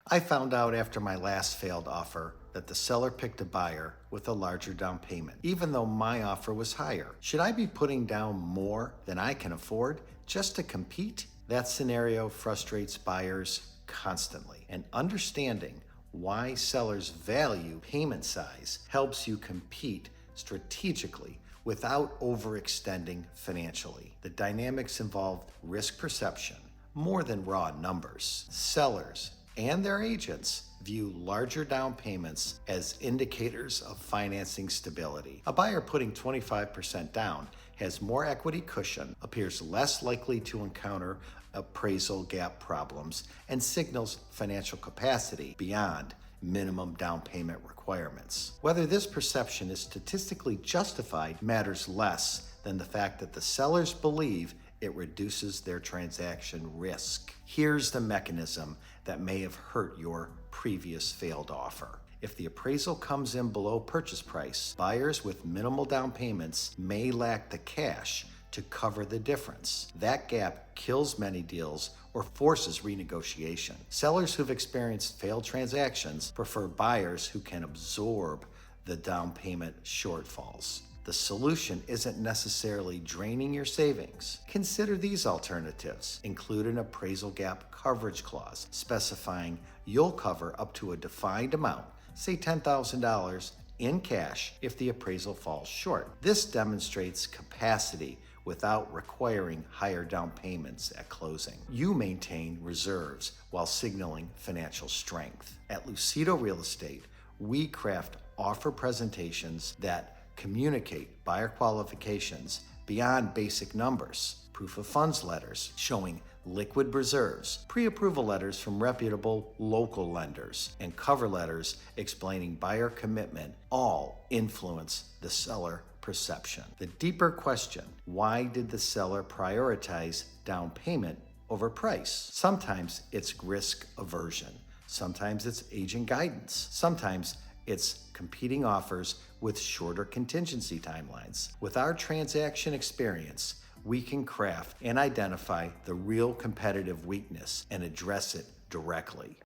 I found out after my last failed offer that the seller picked a buyer with a larger down payment, even though my offer was higher. Should I be putting down more than I can afford just to compete? That scenario frustrates buyers constantly, and understanding why sellers value payment size helps you compete strategically without overextending financially. The dynamics involve risk perception more than raw numbers. Sellers and their agents view larger down payments as indicators of financing stability. A buyer putting 25% down has more equity cushion, appears less likely to encounter appraisal gap problems, and signals financial capacity beyond minimum down payment requirements. Whether this perception is statistically justified matters less than the fact that the sellers believe it reduces their transaction risk. Here's the mechanism that may have hurt your previous failed offer. If the appraisal comes in below purchase price, buyers with minimal down payments may lack the cash to cover the difference. That gap kills many deals or forces renegotiation. Sellers who've experienced failed transactions prefer buyers who can absorb the down payment shortfalls. The solution isn't necessarily draining your savings. Consider these alternatives. Include an appraisal gap coverage clause specifying you'll cover up to a defined amount, say $10,000, in cash if the appraisal falls short. This demonstrates capacity without requiring higher down payments at closing. You maintain reserves while signaling financial strength. At Lucido Real Estate, we craft offer presentations that communicate buyer qualifications beyond basic numbers, proof of funds letters showing liquid reserves, pre-approval letters from reputable local lenders, and cover letters explaining buyer commitment all influence the seller perception. The deeper question, why did the seller prioritize down payment over price? Sometimes it's risk aversion. Sometimes it's agent guidance. Sometimes it's competing offers with shorter contingency timelines. With our transaction experience, we can craft and identify the real competitive weakness and address it directly.